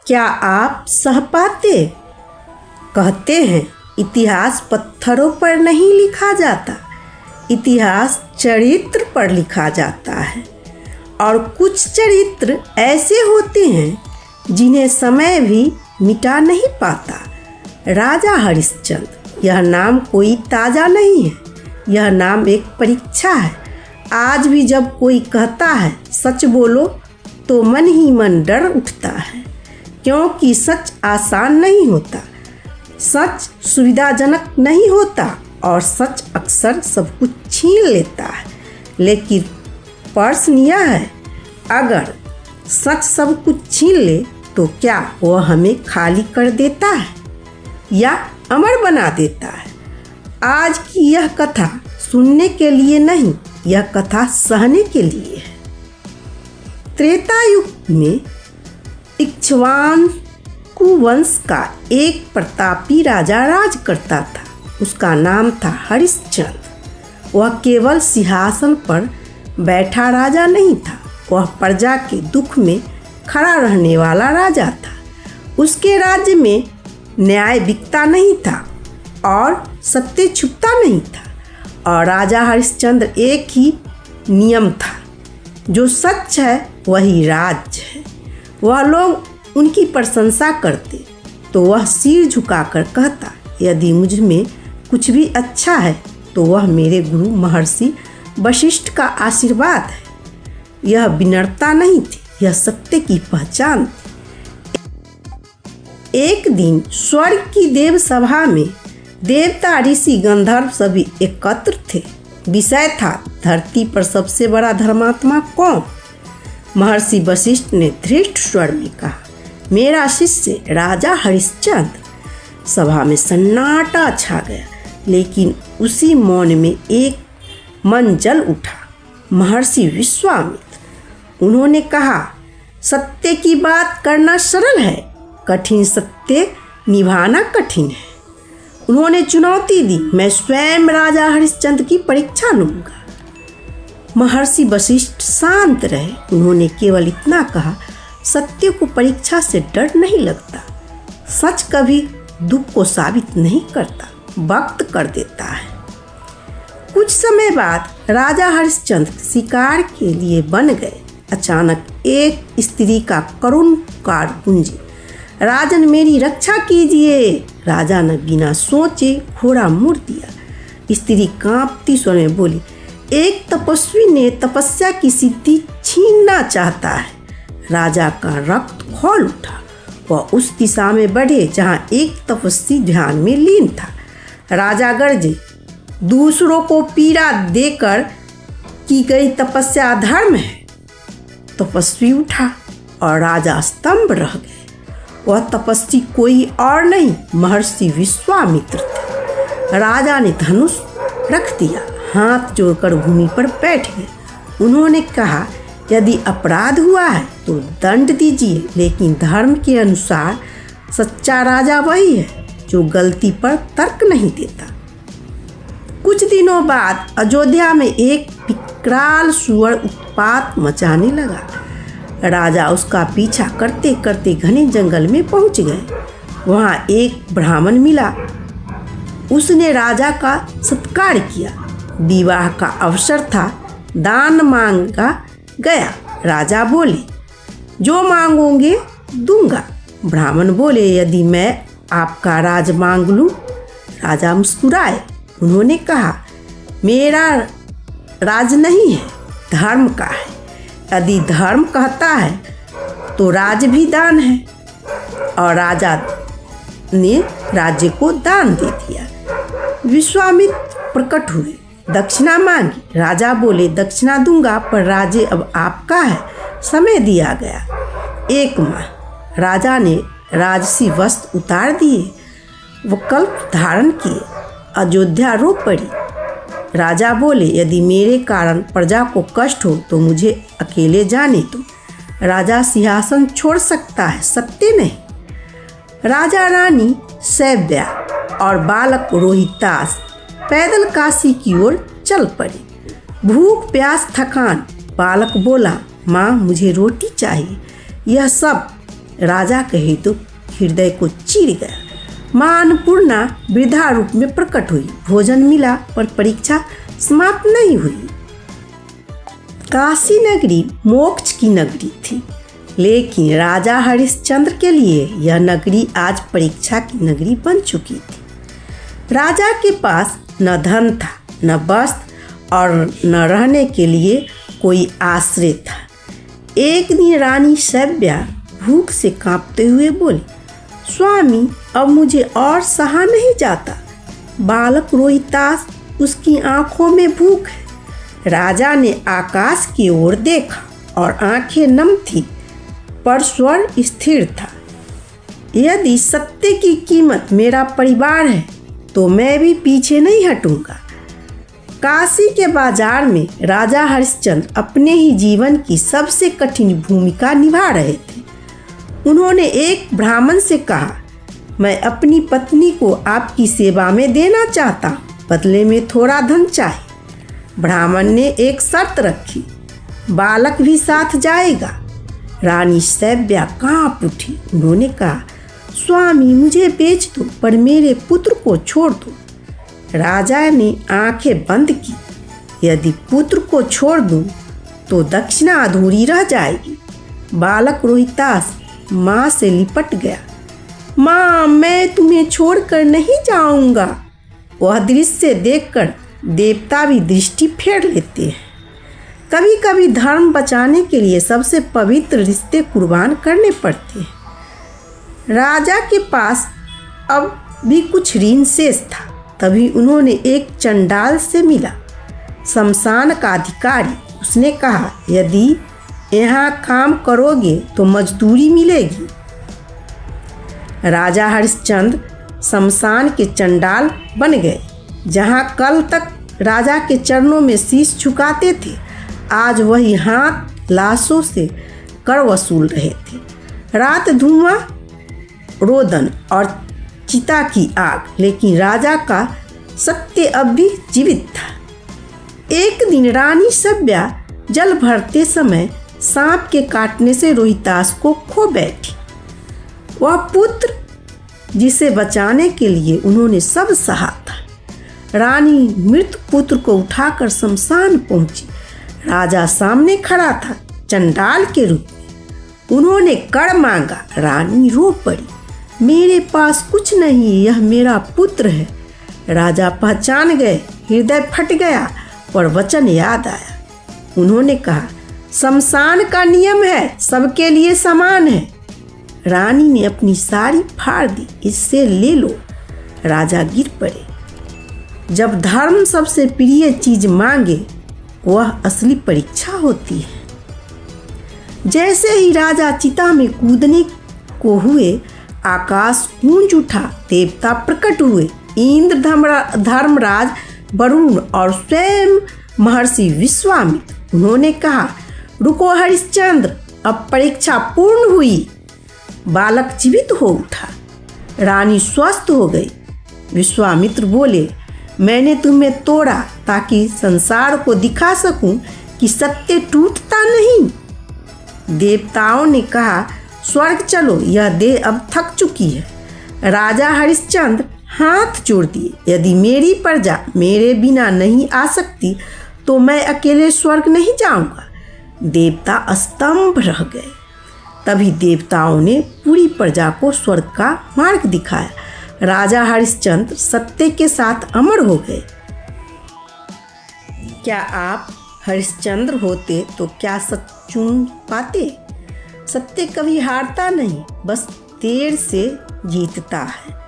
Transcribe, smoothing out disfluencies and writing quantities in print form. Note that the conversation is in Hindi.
क्या आप सह पाते? कहते हैं इतिहास पत्थरों पर नहीं लिखा जाता, इतिहास चरित्र पर लिखा जाता है। और कुछ चरित्र ऐसे होते हैं जिन्हें समय भी मिटा नहीं पाता। राजा हरिश्चंद्र, यह नाम कोई ताज़ा नहीं है, यह नाम एक परीक्षा है। आज भी जब कोई कहता है सच बोलो तो मन ही मन डर उठता है, क्योंकि सच आसान नहीं होता, सच सुविधाजनक नहीं होता और सच अक्सर सब कुछ छीन लेता है। लेकिन प्रश्न यह है, अगर सच सब कुछ छीन ले तो क्या वह हमें खाली कर देता है या अमर बना देता है? आज की यह कथा सुनने के लिए नहीं, यह कथा सहने के लिए है। त्रेता युग में इक्ष्वाकु वंश का एक प्रतापी राजा राज करता था। उसका नाम था हरिश्चंद्र। वह केवल सिंहासन पर बैठा राजा नहीं था, वह प्रजा के दुख में खड़ा रहने वाला राजा था। उसके राज्य में न्याय बिकता नहीं था और सत्य छुपता नहीं था। और राजा हरिश्चंद्र एक ही नियम था, जो सच है वही राज्य है। वह लोग उनकी प्रशंसा करते तो वह सिर झुकाकर कहता, यदि मुझ में कुछ भी अच्छा है तो वह मेरे गुरु महर्षि वशिष्ठ का आशीर्वाद है। यह विनम्रता नहीं थी, यह सत्य की पहचान थी। एक दिन स्वर्ग की देव सभा में देवता, ऋषि, गंधर्व सभी एकत्र थे। विषय था धरती पर सबसे बड़ा धर्मात्मा कौन? महर्षि वशिष्ठ ने धृष्ट स्वर में कहा, मेरा शिष्य राजा हरिश्चंद्र। सभा में सन्नाटा छा गया, लेकिन उसी मौन में एक मन जल उठा, महर्षि विश्वामित्र। उन्होंने कहा, सत्य की बात करना सरल है, कठिन सत्य निभाना कठिन है। उन्होंने चुनौती दी, मैं स्वयं राजा हरिश्चंद्र की परीक्षा लूंगा। महर्षि वशिष्ठ शांत रहे। उन्होंने केवल इतना कहा, सत्य को परीक्षा से डर नहीं लगता, सच कभी दुख को साबित नहीं करता, वक्त कर देता है। कुछ समय बाद राजा हरिश्चंद्र शिकार के लिए बन गए। अचानक एक स्त्री का करुण पुकार गूंजी, राजन मेरी रक्षा कीजिए। राजा ने बिना सोचे घोड़ा मोड़ दिया। स्त्री कांपती स्वर में बोली, एक तपस्वी ने तपस्या की सिद्धि छीनना चाहता है। राजा का रक्त खौल उठा। वह उस दिशा में बढ़े जहां एक तपस्वी ध्यान में लीन था। राजा गरजे, दूसरों को पीड़ा देकर की गई तपस्या अधर्म है। तपस्वी उठा और राजा स्तंभ रह गए। वह तपस्वी कोई और नहीं, महर्षि विश्वामित्र थे। राजा ने धनुष रख दिया, हाथ जोड़कर भूमि पर बैठ गए। उन्होंने कहा, यदि अपराध हुआ है तो दंड दीजिए, लेकिन धर्म के अनुसार सच्चा राजा वही है जो गलती पर तर्क नहीं देता। कुछ दिनों बाद अयोध्या में एक विकराल सुअर उत्पात मचाने लगा। राजा उसका पीछा करते करते घने जंगल में पहुंच गए। वहां एक ब्राह्मण मिला। उसने राजा का सत्कार किया। विवाह का अवसर था, दान मांगा गया। राजा बोले, जो मांगोगे दूंगा। ब्राह्मण बोले, यदि मैं आपका राज मांग लूं? राजा मुस्कुराए। उन्होंने कहा, मेरा राज नहीं है, धर्म का है। यदि धर्म कहता है तो राज भी दान है। और राजा ने राज्य को दान दे दिया। विश्वामित्र प्रकट हुए, दक्षिणा मांगी। राजा बोले, दक्षिणा दूंगा, पर राज्य अब आपका है। समय दिया गया 1 माह। राजा ने राजसी वस्त्र उतार दिए, विकल्प धारण किए। अयोध्या रो पड़ी। राजा बोले, यदि मेरे कारण प्रजा को कष्ट हो तो मुझे अकेले जाने दो। राजा सिंहासन छोड़ सकता है, सत्य नहीं। राजा रानी सैव्या और बालक रोहितास पैदल काशी की ओर चल पड़े। भूख, प्यास, थकान। बालक बोला, माँ मुझे रोटी चाहिए। यह सब राजा कहे तो हृदय को चीर गया। माँ अन्नपूर्णा वृद्धा रूप में प्रकट हुई। भोजन मिला पर परीक्षा समाप्त नहीं हुई। काशी नगरी मोक्ष की नगरी थी, लेकिन राजा हरिश्चंद्र के लिए यह नगरी आज परीक्षा की नगरी बन चुकी थी। राजा के पास न धन था, न वस्त्र और न रहने के लिए कोई आश्रय था। एक दिन रानी शैव्या भूख से कांपते हुए बोली, स्वामी अब मुझे और सहा नहीं जाता। बालक रोहितास, उसकी आंखों में भूख है। राजा ने आकाश की ओर देखा और आंखें नम थी, पर स्वर स्थिर था। यदि सत्य की कीमत मेरा परिवार है तो मैं भी पीछे नहीं हटूंगा। काशी के बाजार में राजा हरिश्चंद्र अपने ही जीवन की सबसे कठिन भूमिका निभा रहे थे। उन्होंने एक ब्राह्मण से कहा, मैं अपनी पत्नी को आपकी सेवा में देना चाहता हूँ, बदले में थोड़ा धन चाहिए। ब्राह्मण ने एक शर्त रखी, बालक भी साथ जाएगा। रानी शैव्या कांप उठी। उन्होंने कहा, स्वामी मुझे बेच दो पर मेरे पुत्र को छोड़ दो। राजा ने आंखें बंद की, यदि पुत्र को छोड़ दूं तो दक्षिणा अधूरी रह जाएगी। बालक रोहितास माँ से लिपट गया। माँ, मैं तुम्हें छोड़कर नहीं जाऊंगा। वह दृश्य देखकर देवता भी दृष्टि फेर लेते हैं। कभी कभी धर्म बचाने के लिए सबसे पवित्र रिश्ते कुर्बान करने पड़ते हैं। राजा के पास अब भी कुछ ऋण शेष था। तभी उन्होंने एक चंडाल से मिला, शमशान का अधिकारी। उसने कहा, यदि यहाँ काम करोगे तो मजदूरी मिलेगी। राजा हरिश्चंद्र शमशान के चंडाल बन गए। जहाँ कल तक राजा के चरणों में शीश झुकाते थे, आज वही हाथ लाशों से कर वसूल रहे थे। रात धुआं, रोदन और चिता की आग, लेकिन राजा का सत्य अब भी जीवित था। एक दिन रानी शैव्या जल भरते समय सांप के काटने से रोहितास को खो बैठी। वह पुत्र जिसे बचाने के लिए उन्होंने सब सहा था। रानी मृत पुत्र को उठाकर शमशान पहुंची। राजा सामने खड़ा था, चंडाल के रूप में। उन्होंने कर मांगा। रानी रो पड़ी, मेरे पास कुछ नहीं, यह मेरा पुत्र है। राजा पहचान गए, हृदय फट गया, पर वचन याद आया। उन्होंने कहा, शमशान का नियम है, सबके लिए समान है। रानी ने अपनी साड़ी फाड़ दी, इससे ले लो। राजा गिर पड़े। जब धर्म सबसे प्रिय चीज मांगे, वह असली परीक्षा होती है। जैसे ही राजा चिता में कूदने को हुए, आकाश गूंज उठा। देवता प्रकट हुए, इंद्र, धर्मराज, वरुण और स्वयं महर्षि विश्वामित्र। उन्होंने कहा, रुको हरिश्चंद्र, अब परीक्षा पूर्ण हुई। बालक जीवित हो उठा। रानी स्वस्थ हो गई। विश्वामित्र बोले, मैंने तुम्हें तोड़ा ताकि संसार को दिखा सकूं कि सत्य टूटता नहीं। देवताओं ने कहा, स्वर्ग चलो, यह देह अब थक चुकी है। राजा हरिश्चंद्र हाथ जोड़ दिए, यदि मेरी प्रजा मेरे बिना नहीं आ सकती तो मैं अकेले स्वर्ग नहीं जाऊंगा। देवता स्तंभ रह गए। तभी देवताओं ने पूरी प्रजा को स्वर्ग का मार्ग दिखाया। राजा हरिश्चंद्र सत्य के साथ अमर हो गए। क्या आप हरिश्चंद्र होते तो क्या सत्य चुन पाते? सत्य कभी हारता नहीं, बस देर से जीतता है।